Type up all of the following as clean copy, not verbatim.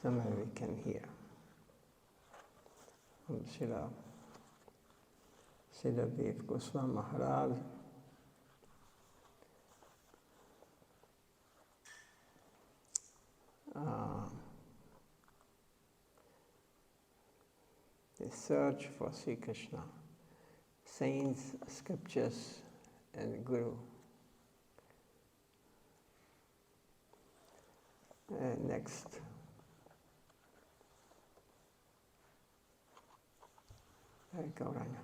Somewhere we can hear. From Srila Goswami Maharaj. The search for Sri Krishna, saints, scriptures, and Guru. Next. Gauranga.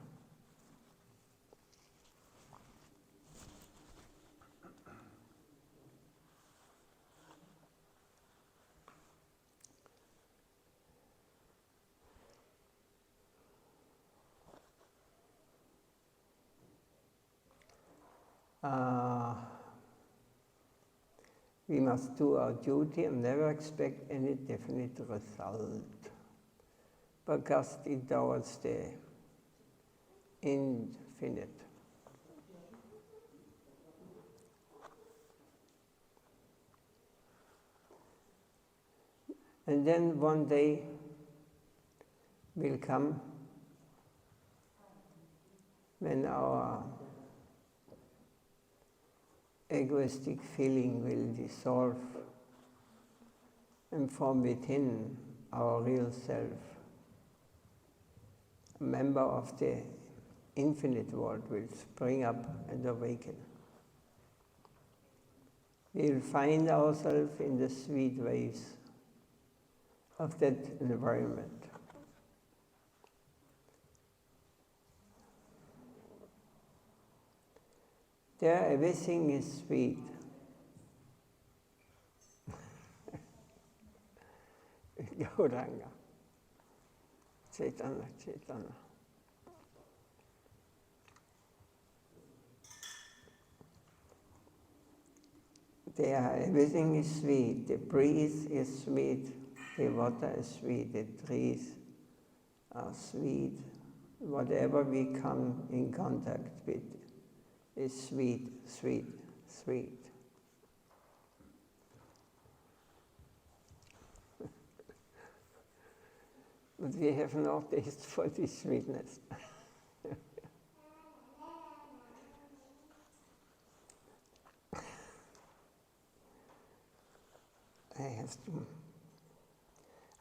We must do our duty and never expect any definite result, because it towards the infinite. And then one day will come when our egoistic feeling will dissolve and from within our real self, a member of the infinite world will spring up and awaken. We will find ourselves in the sweet waves of that environment. There everything is sweet. Gauranga. Chaitanya, Chaitanya. There everything is sweet. The breeze is sweet. The water is sweet. The trees are sweet. Whatever we come in contact with is sweet, sweet, sweet. But we have no taste for this sweetness.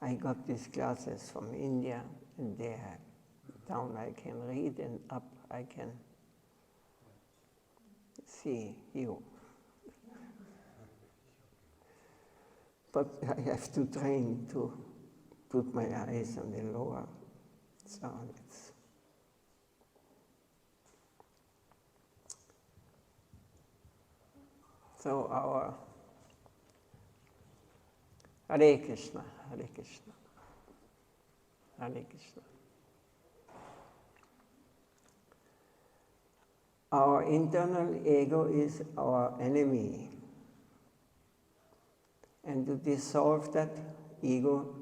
I got these glasses from India, and they are down I can read, and up I can see you. But I have to train to put my eyes on the lower. So our Hare Krishna, Hare Krishna, Hare Krishna. Our internal ego is our enemy. And to dissolve that ego,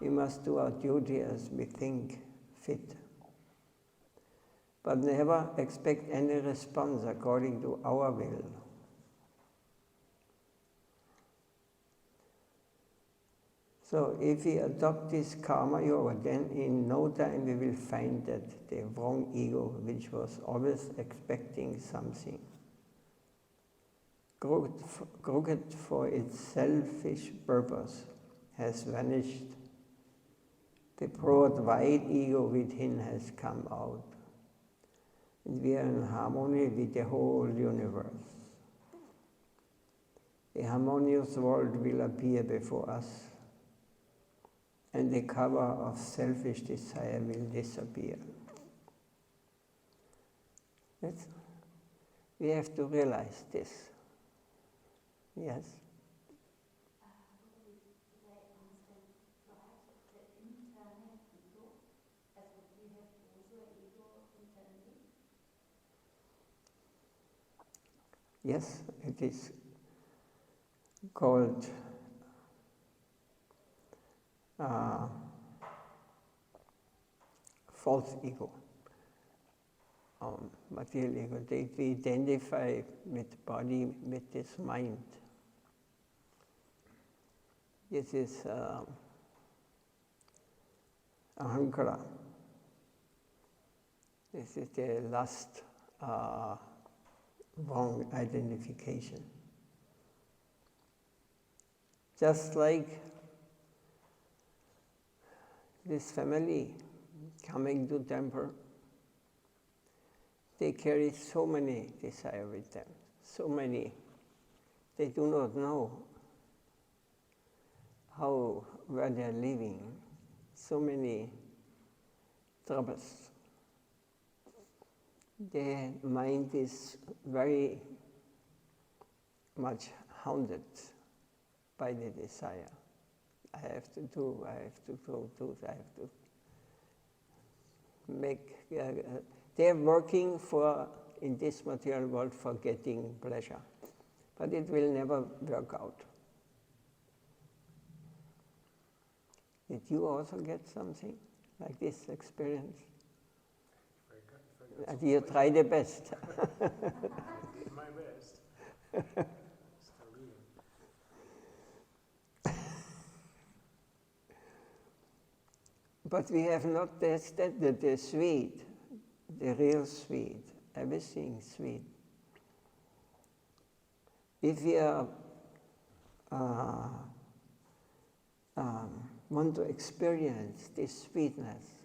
we must do our duty as we think fit. But never expect any response according to our will. So if we adopt this karma yoga, then in no time we will find that the wrong ego, which was always expecting something, crooked for its selfish purpose, has vanished. The broad, wide ego within has come out. And we are in harmony with the whole universe. A harmonious world will appear before us, and the cover of selfish desire will disappear. We have to realize this. Yes? Yes, it is called false ego, material ego. We identify with body, with this mind. This is ahankara. This is the last wrong identification. Just like this family coming to temple, they carry so many desires with them, so many. They do not know where they are living, so many troubles. Their mind is very much haunted by the desire. I have to do, I have to do, I have to make. They're working in this material world for getting pleasure, but it will never work out. Did you also get something like this experience? You try the best. My best. But we have not tested the sweet, the real sweet, everything sweet. If we want to experience this sweetness,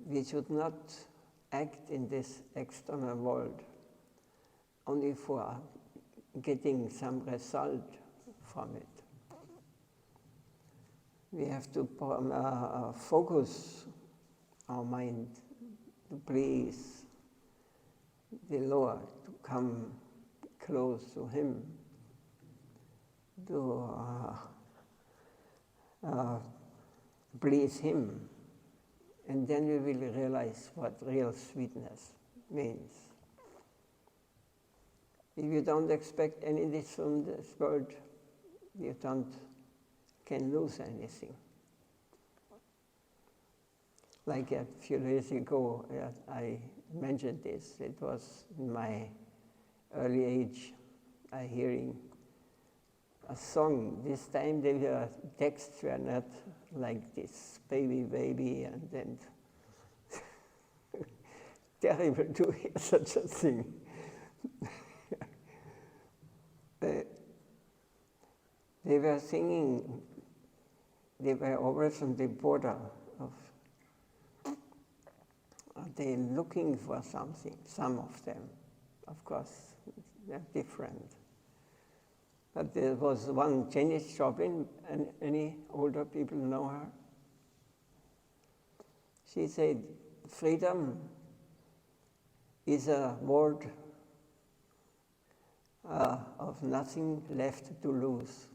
we should not act in this external world only for getting some result from it. We have to focus our mind to please the Lord, to come close to Him, to please Him, and then we will realize what real sweetness means. If you don't expect anything from this world, you can lose anything. Like a few days ago, I mentioned this. It was in my early age, I hearing a song. This time the texts were not like this, baby, and then terrible to hear such a thing. They were singing, they were always on the border of, they're looking for something, some of them. Of course, they're different. But there was one Janis Joplin, and any older people know her? She said, freedom is a word of nothing left to lose.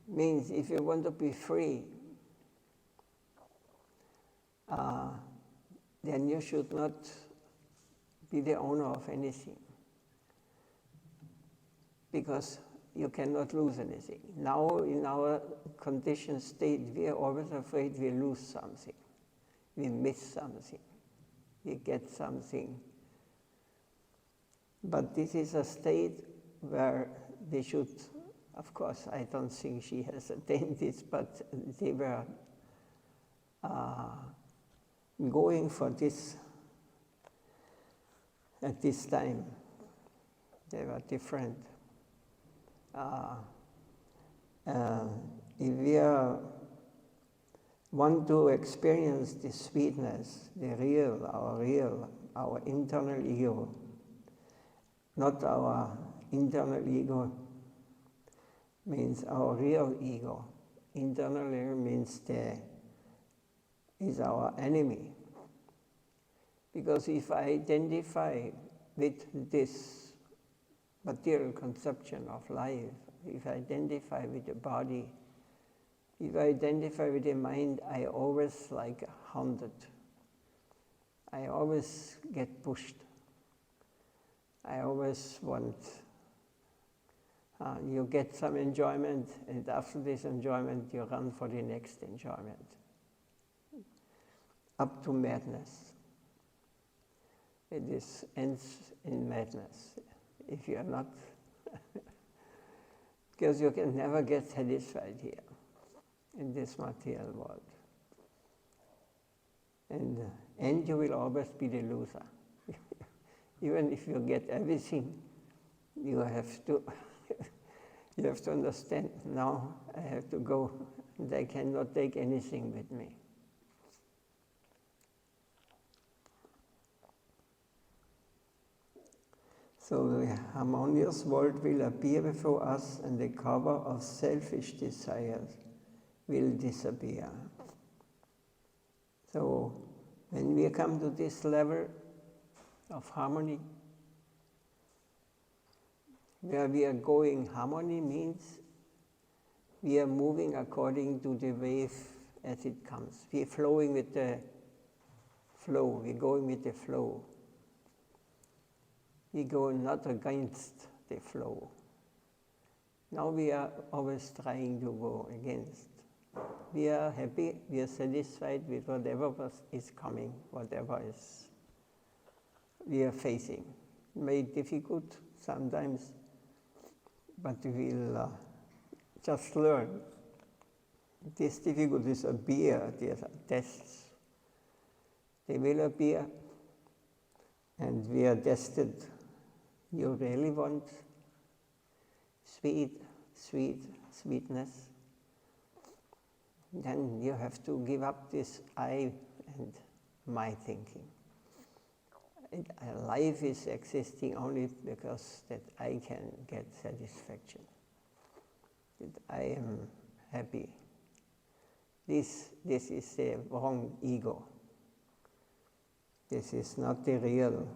Means if you want to be free, then you should not be the owner of anything, because you cannot lose anything. Now, in our conditioned state, we are always afraid we lose something, we miss something, we get something. But this is a state where they should, of course, I don't think she has attained this, but they were going for this at this time. They were different. If we want to experience the sweetness, our internal ego, not our internal ego, means our real ego. Internal ego means is our enemy. Because if I identify with this material conception of life, if I identify with the body, if I identify with the mind, I always haunted. I always get pushed. I always want, you get some enjoyment, and after this enjoyment, you run for the next enjoyment. Up to madness. It ends in madness if you are not Because you can never get satisfied here, in this material world. And you will always be the loser. Even if you get everything, you have to you have to understand, now I have to go, and I cannot take anything with me. So the harmonious world will appear before us, and the cover of selfish desires will disappear. So when we come to this level of harmony, where we are going, harmony means we are moving according to the wave as it comes. We are flowing with the flow, we're going with the flow. We go not against the flow. Now we are always trying to go against. We are happy, we are satisfied with whatever is coming, whatever is we are facing. It may be difficult sometimes, but we will just learn. These difficulties appear, these are tests. They will appear, and we are tested. You really want sweetness? Then you have to give up this I and my thinking. Life is existing only because that I can get satisfaction, that I am happy. This is the wrong ego. This is not the real.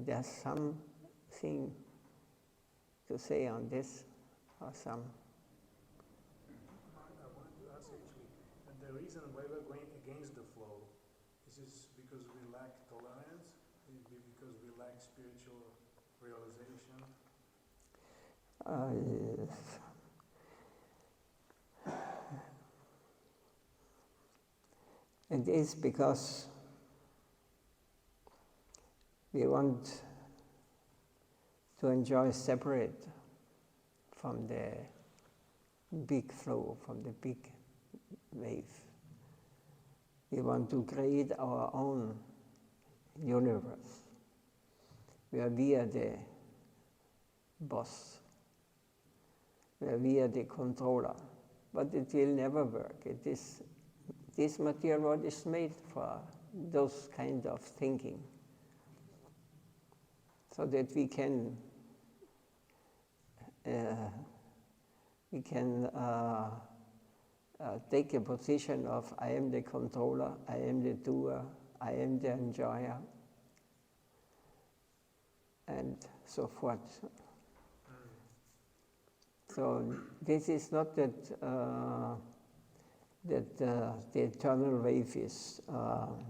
There's something to say on this, or some. I wanted to ask actually, that the reason why we're going against the flow is this because we lack tolerance, because we lack spiritual realization. It is because we want to enjoy separate from the big flow, from the big wave. We want to create our own universe, where we are the boss, where we are the controller. But it will never work. This material world is made for those kind of thinking, so that we can take a position of I am the controller, I am the doer, I am the enjoyer, and so forth. So this is not that the eternal wave is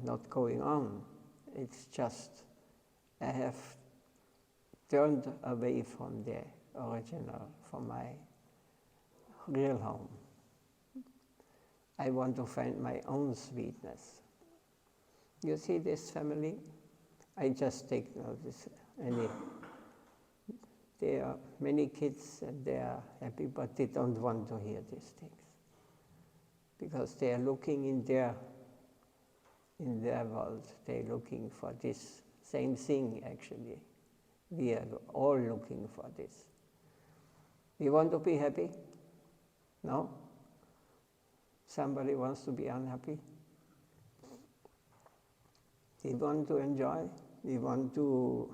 not going on. It's just I have turned away from the original, from my real home. I want to find my own sweetness. You see this family? I just take notice. There are many kids and they are happy, but they don't want to hear these things, because they are looking in their world. They are looking for this same thing, actually. We are all looking for this. We want to be happy? No? Somebody wants to be unhappy? We want to enjoy, we want to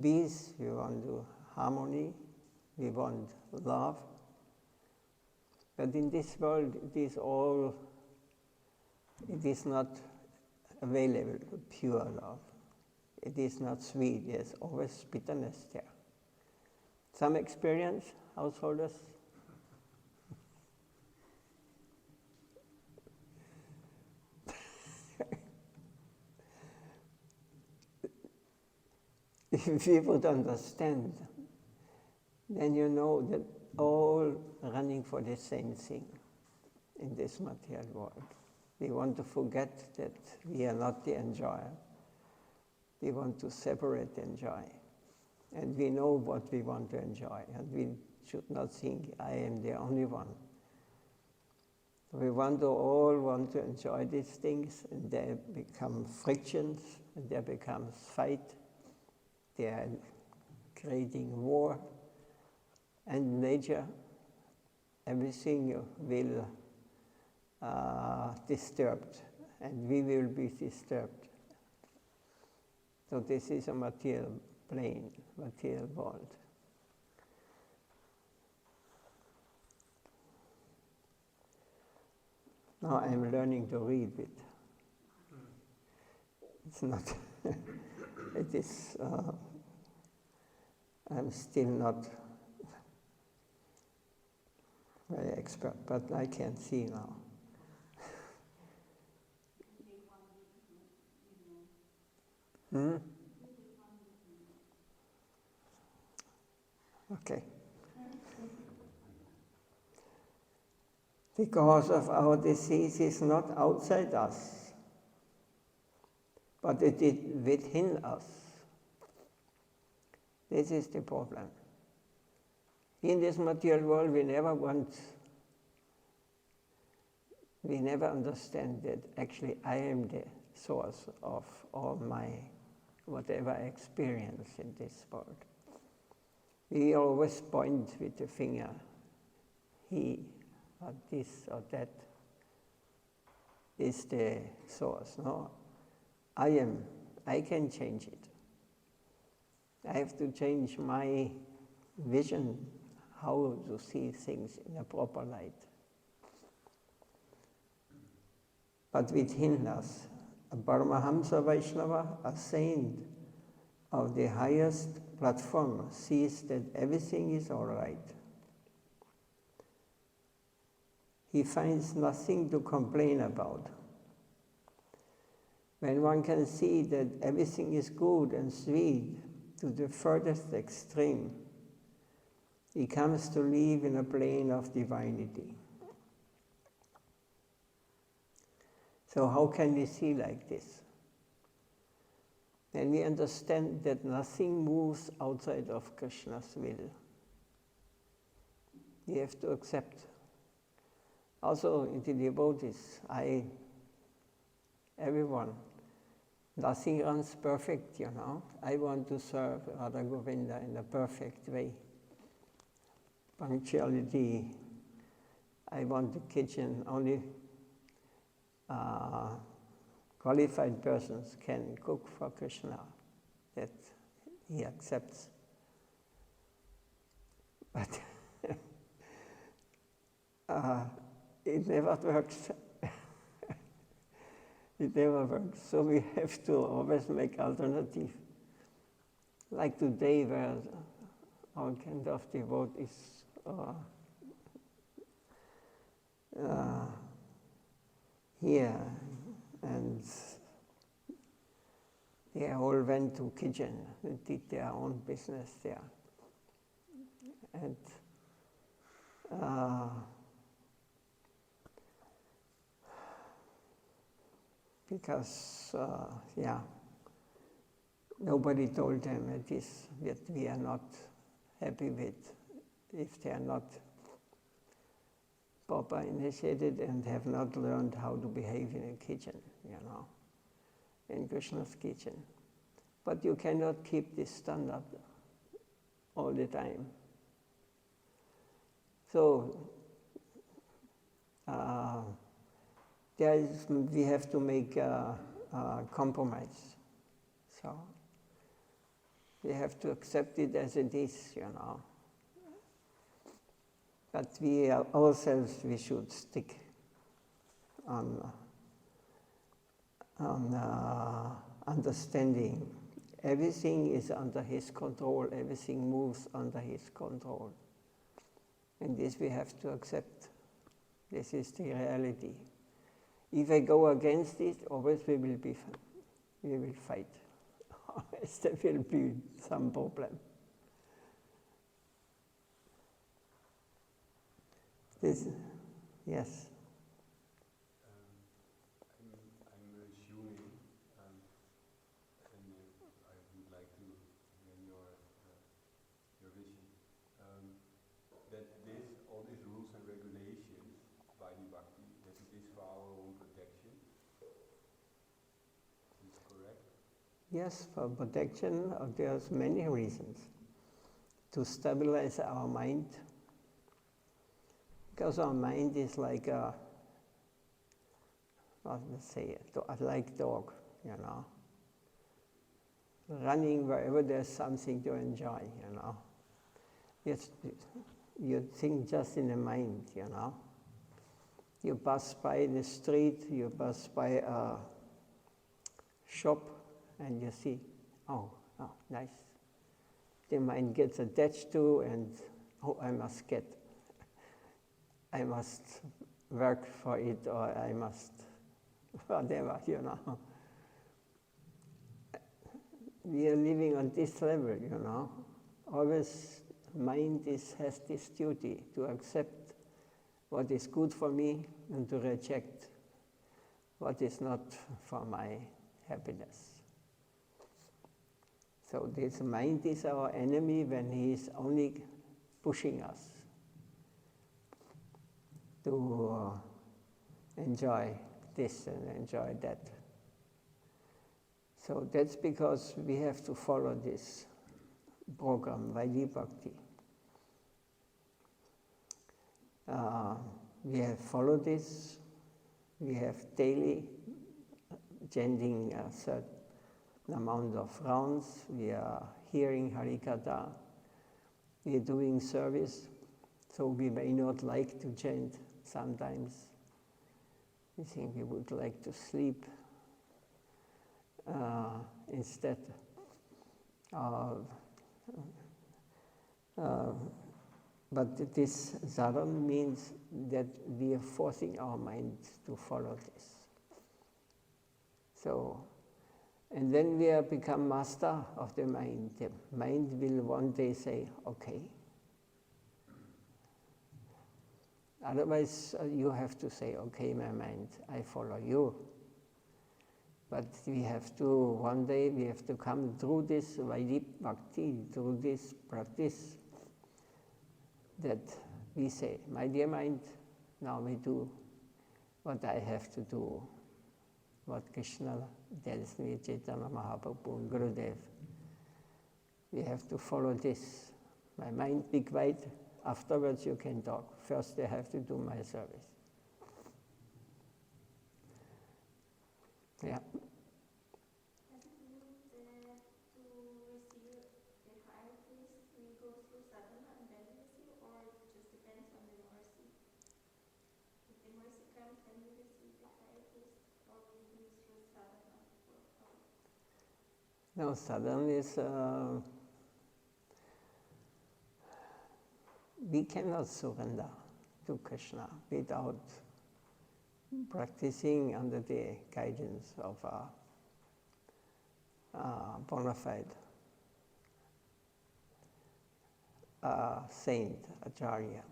peace, we want to harmony, we want love. But in this world, it is not available, pure love. It is not sweet, there's always bitterness there. Some experience, householders? If you would understand, then you know that all running for the same thing in this material world. We want to forget that we are not the enjoyer. We want to separate enjoy. And we know what we want to enjoy, and we should not think I am the only one. We all want to enjoy these things, and they become frictions, and there becomes fight. They are creating war, and nature, everything will disturbed, and we will be disturbed. So this is a material plane, material world. Now I'm learning to read it. It's not, it is, I'm still not very expert, but I can see now. Okay. The cause of our disease is not outside us, but it is within us. This is the problem. In this material world, we never understand that actually I am the source of all my whatever I experience in this world. We always point with the finger, he or this or that is the source. No, I can change it. I have to change my vision, how to see things in a proper light. But within us, a Paramahamsa Vaishnava, a saint of the highest platform, sees that everything is all right. He finds nothing to complain about. When one can see that everything is good and sweet to the furthest extreme, he comes to live in a plane of divinity. So how can we see like this? When we understand that nothing moves outside of Krishna's will, we have to accept. Also in the devotees, everyone, nothing runs perfect, you know. I want to serve Radha Govinda in a perfect way. Punctuality, I want the kitchen, only qualified persons can cook for Krishna, that he accepts. But it never works. It never works. So we have to always make alternative. Like today, where all kind of devotees here, and they all went to kitchen and did their own business there. And because, nobody told them that we are not happy with if they are not proper initiated and have not learned how to behave in a kitchen, you know, in Krishna's kitchen. But you cannot keep this standard all the time. So we have to make a compromise. So we have to accept it as it is, you know. But we ourselves, we should stick on understanding. Everything is under his control, everything moves under his control. And this we have to accept. This is the reality. If I go against it, always we will fight. Always there will be some problem. This, yes. I'm assuming, and Yes, for protection, there's many reasons. To stabilize our mind, because our mind is like a, let's say, like dog, you know, running wherever there's something to enjoy, you know. You think just in the mind, you know. You pass by the street, you pass by a shop, and you see, oh, nice. The mind gets attached to, and I must work for it, or I must, whatever, you know. We are living on this level, you know. Always mind has this duty to accept what is good for me and to reject what is not for my happiness. So this mind is our enemy when he is only pushing us to enjoy this and enjoy that. So that's because we have to follow this program, Vaidhi Bhakti. We have followed this. We have daily chanting a certain amount of rounds. We are hearing Harikatha. We are doing service. So we may not like to chant sometimes. We think we would like to sleep instead. But this sadhana means that we are forcing our mind to follow this. So, and then we have become master of the mind. The mind will one day say, okay. Otherwise, you have to say, okay, my mind, I follow you. But we have to, one day we have to come through this Vaidhi Bhakti, through this practice, that we say, my dear mind, now we do what I have to do, what Krishna tells me, Chaitanya Mahaprabhu, Gurudev. We have to follow this. My mind, be quiet, afterwards you can talk. First I have to do my service. Yeah. Does it mean that to receive the higher bliss, we go through sadhana and then we receive, or it just depends on the mercy? If the mercy comes, then we receive the higher bliss, or we do through sadhana for power? No, sadhana is, we cannot surrender to Krishna without practicing under the guidance of a bona fide saint, Acharya.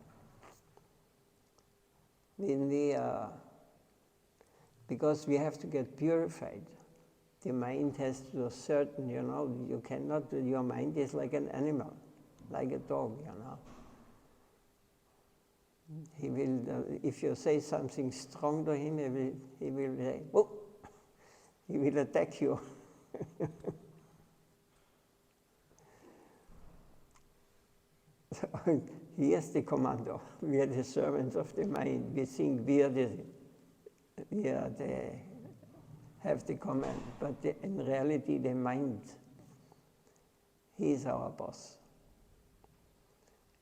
Because we have to get purified. The mind has to a certain, you cannot, your mind is like an animal, like a dog, He will, if you say something strong to him, he will say, whoa, he will attack you. So, he is the commander. We are the servants of the mind. We think we have the command, but in reality, the mind, he is our boss.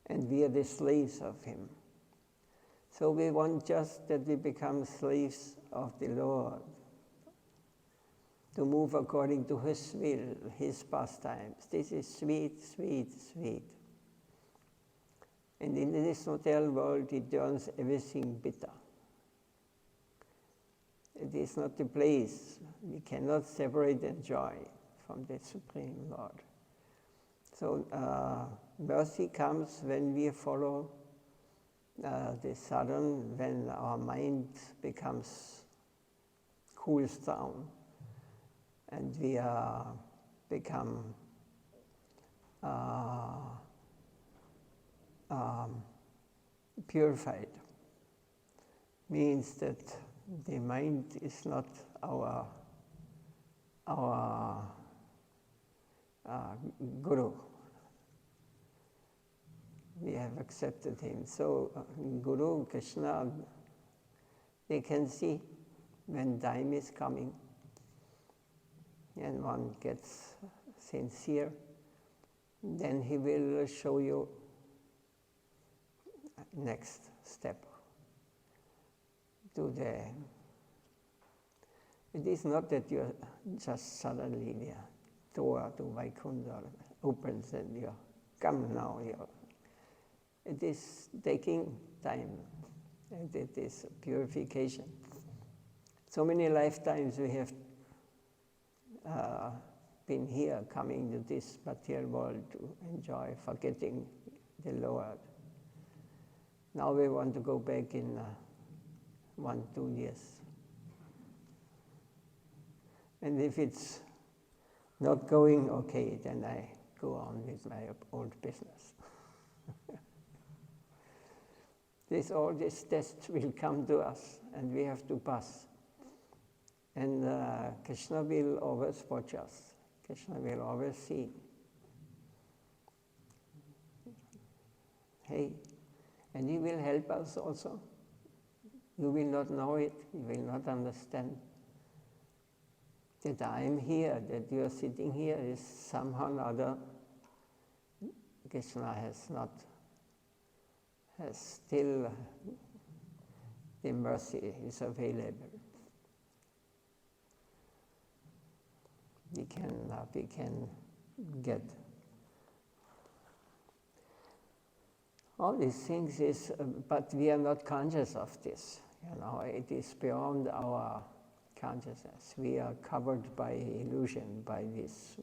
And we are the slaves of him. So we want just that we become slaves of the Lord, to move according to His will, His pastimes. This is sweet, sweet, sweet. And in this material world, it turns everything bitter. It is not the place. We cannot separate the joy from the Supreme Lord. So mercy comes when we follow the sadhana, when our mind cools down, and we become purified. Means that the mind is not our Guru. We have accepted him. So Guru, Krishna, they can see when time is coming and one gets sincere, then he will show you next step to the... It is not that you just suddenly the door to Vaikuntha opens and you come now. It is taking time, and it is purification. So many lifetimes we have been here, coming to this material world to enjoy, forgetting the Lord. Now we want to go back in 1-2 years. And if it's not going okay, then I go on with my old business. All these tests will come to us, and we have to pass. And Krishna will always watch us. Krishna will always see. Hey, and he will help us also. You will not know it, you will not understand. That I am here, that you are sitting here is somehow or other. Krishna has still the mercy is available. We can get all these things but we are not conscious of this. It is beyond our consciousness. We are covered by illusion, by this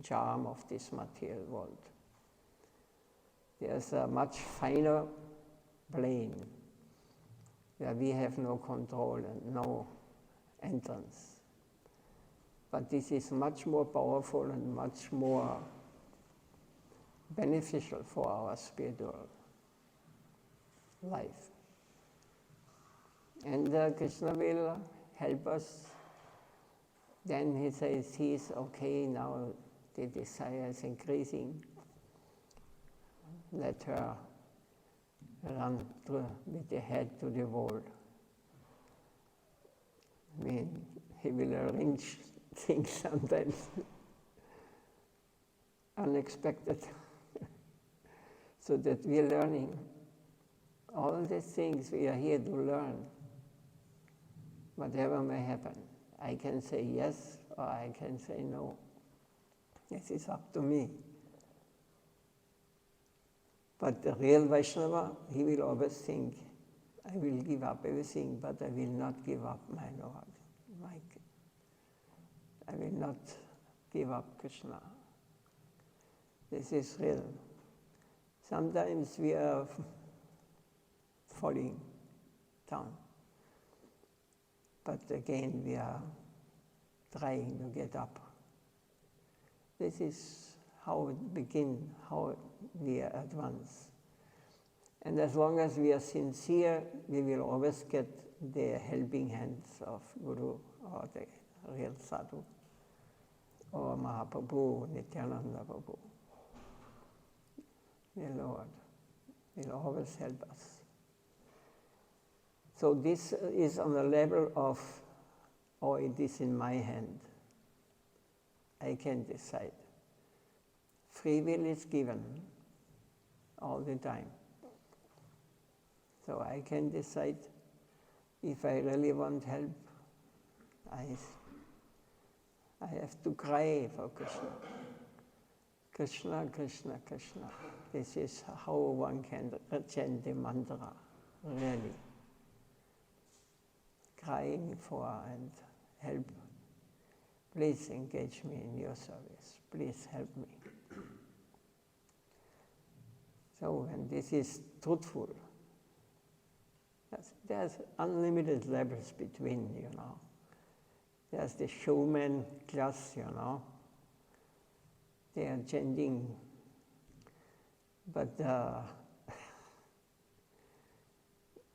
charm of this material world. There's a much finer plane where we have no control and no entrance. But this is much more powerful and much more beneficial for our spiritual life. And Krishna will help us. Then he says, he's okay, now the desire is increasing. Let her run with the head to the wall. I mean, he will arrange things sometimes unexpected, so that we are learning. All these things we are here to learn. Whatever may happen, I can say yes or I can say no. This is up to me. But the real Vaishnava, he will always think, I will give up everything, but I will not give up my Lord. I will not give up Krishna. This is real. Sometimes we are falling down, but again we are trying to get up. This is how it begins, how we advance. And as long as we are sincere, we will always get the helping hands of Guru or the real Sadhu or Mahaprabhu, Nityananda Prabhu. The Lord will always help us. So this is on the level of, it is in my hand. I can decide. Free will is given all the time. So I can decide if I really want help. I have to cry for Krishna. Krishna, Krishna, Krishna. This is how one can chant the mantra, really. Crying for and help. Please engage me in your service. Please help me. So, and this is truthful. There's unlimited levels between, There's the showman class, They are chanting, but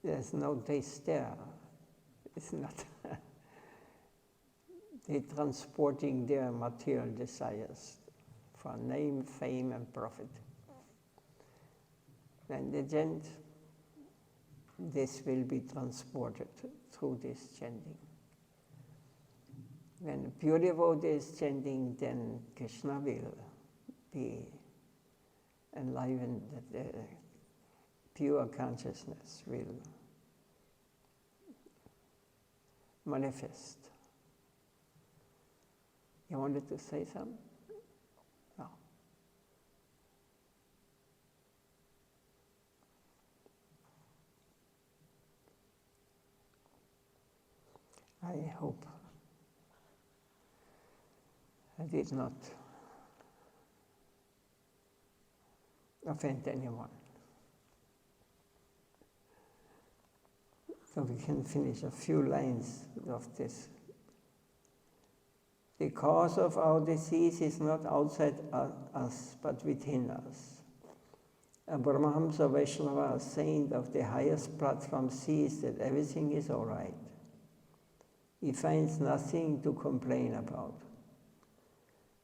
there's no taste there. It's not. They're transporting their material desires for name, fame and profit. When they chant, this will be transported through this chanting. When a pure devotee is chanting, then Krishna will be enlivened, the pure consciousness will manifest. You wanted to say something? No. I hope I did not offend anyone. So we can finish a few lines of this. The cause of our disease is not outside us, but within us. A Brahmahamsa Vaishnava, a saint of the highest platform, sees that everything is all right. He finds nothing to complain about.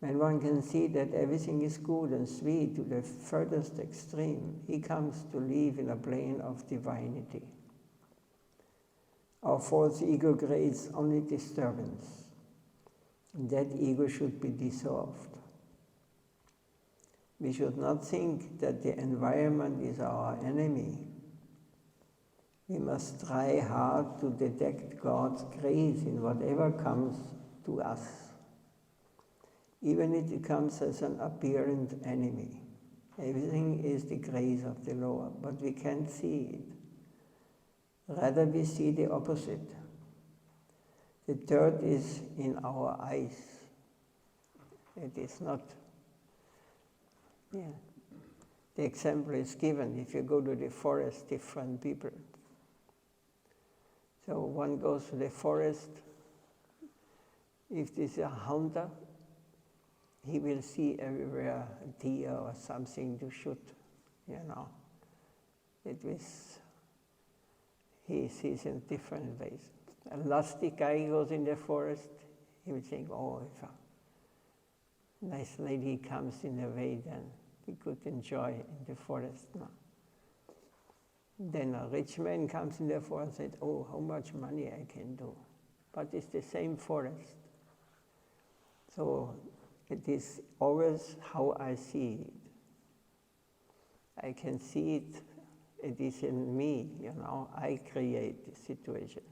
When one can see that everything is good and sweet to the furthest extreme, he comes to live in a plane of divinity. Our false ego creates only disturbance, and that ego should be dissolved. We should not think that the environment is our enemy. We must try hard to detect God's grace in whatever comes to us, even if it comes as an apparent enemy. Everything is the grace of the Lord, but we can't see it. Rather, we see the opposite. The dirt is in our eyes. It is not. Yeah. The example is given. If you go to the forest, different people. So one goes to the forest. If there's a hunter, he will see everywhere a deer or something to shoot. He sees in different ways. A lusty guy goes in the forest, he will think, oh, if a nice lady comes in the way, then we could enjoy in the forest. No. Then a rich man comes in the forest and says, oh, how much money I can do. But it's the same forest. So it is always how I see it. I can see it. It is in me, I create the situation.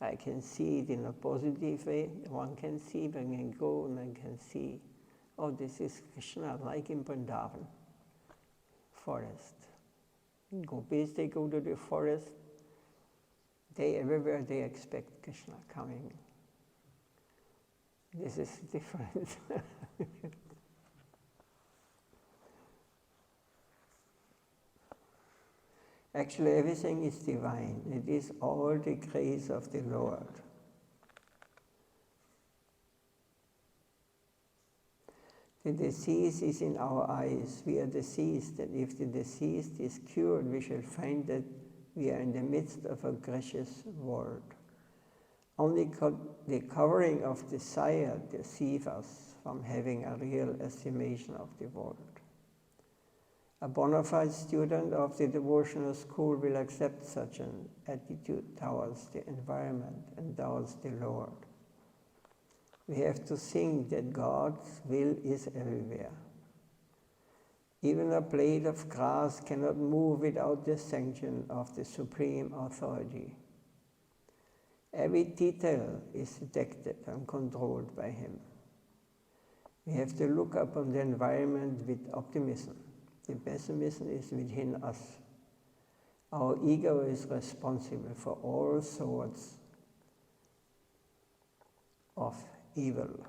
I can see it in a positive way. One can see, one can go and one can see, oh, this is Krishna, like in Vrindavan, forest. In Gopis, they go to the forest. Everywhere they expect Krishna coming. This is different. Actually, everything is divine. It is all the grace of the Lord. The disease is in our eyes. We are diseased, and if the disease is cured, we shall find that we are in the midst of a gracious world. Only the covering of desire deceives us from having a real estimation of the world. A bona fide student of the devotional school will accept such an attitude towards the environment and towards the Lord. We have to think that God's will is everywhere. Even a blade of grass cannot move without the sanction of the supreme authority. Every detail is detected and controlled by Him. We have to look upon the environment with optimism. The pessimism is within us. Our ego is responsible for all sorts of evil.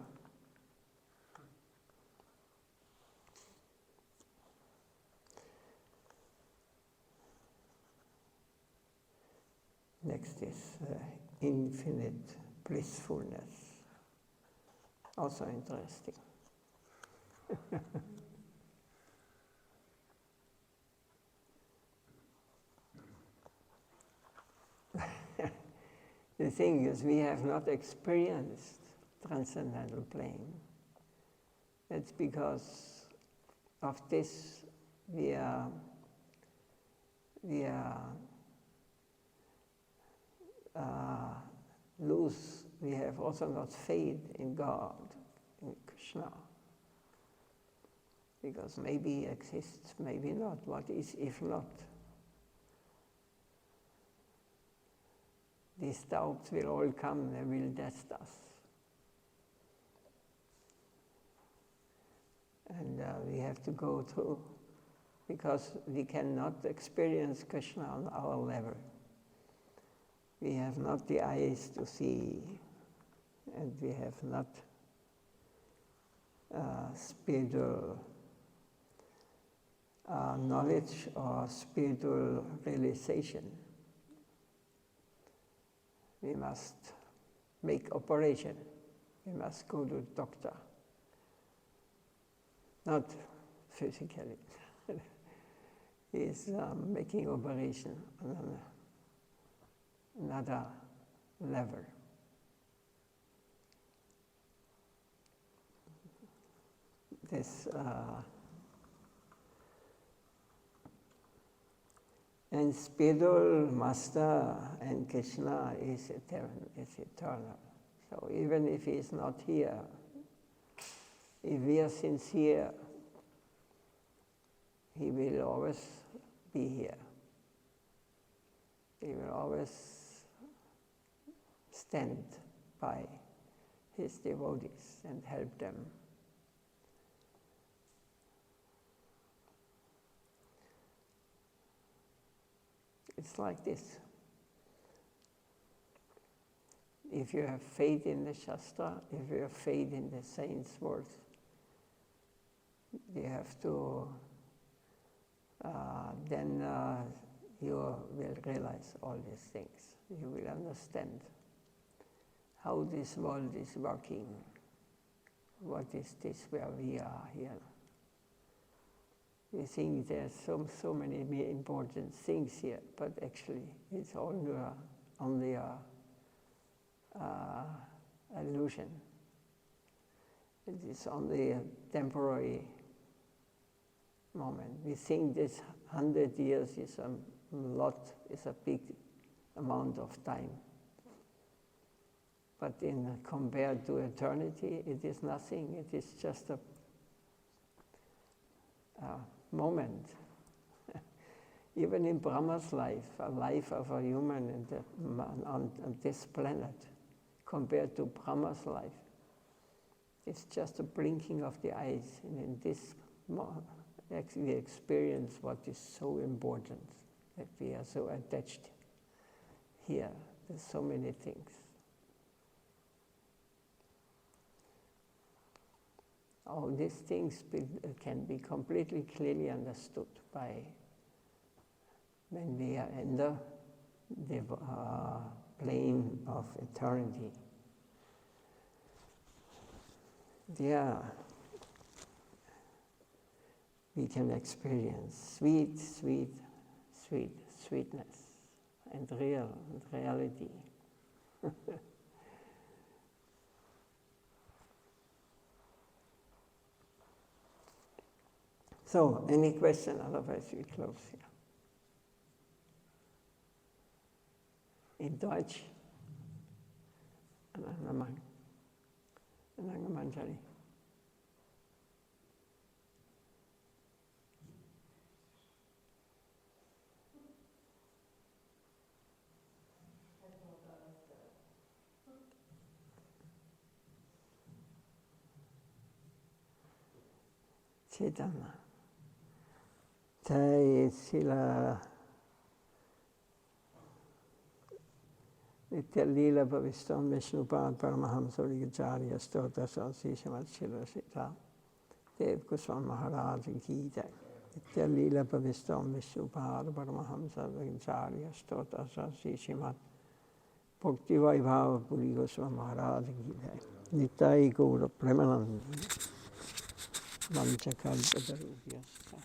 Next is infinite blissfulness. Also interesting. The thing is, we have not experienced transcendental plane. It's because of this we are loose. We have also not faith in God, in Krishna. Because maybe he exists, maybe not. What is if not? These doubts will all come, they will test us. And we have to go through, because we cannot experience Krishna on our level. We have not the eyes to see, and we have not spiritual knowledge or spiritual realization. We must make operation. We must go to the doctor. Not physically. He is making operation on another level. This and spiritual master and Krishna is eternal. So even if he is not here, if we are sincere, he will always be here. He will always stand by his devotees and help them. It's like this. If you have faith in the Shastra, if you have faith in the saints' words, you have to, then you will realize all these things. You will understand how this world is working. What is this where we are here? We think there's so many important things here, but actually it's only a illusion. It is only a temporary moment. We think this 100 years is a big amount of time. But compared to eternity, it is nothing. It is just a moment. Even in Brahma's life, a life of a human on this planet, compared to Brahma's life, it's just a blinking of the eyes. And in this, we experience what is so important, that we are so attached here. There's so many things. All these things can be completely clearly understood by when we are in the plane of eternity. There we can experience sweetness and reality. So, any question? Otherwise we close here. In Deutsch? Anangamanjali. Chaitanya. Jai Sila Nitya Lila Bhavistam Vishnupad Paramahamsa Rigacharya Stota Sasi Srimad Shila Sita Dev Goswami Maharaj Ki Jai. Nitya Lila Bhavistam Vishnupad Paramahamsa Rigacharya Stota Sasi Srimad Bhakti Vaibhava Puri Goswami Maharaj Ki Jai. Nitai Gaura Premanand Manchakalpatarubhyasta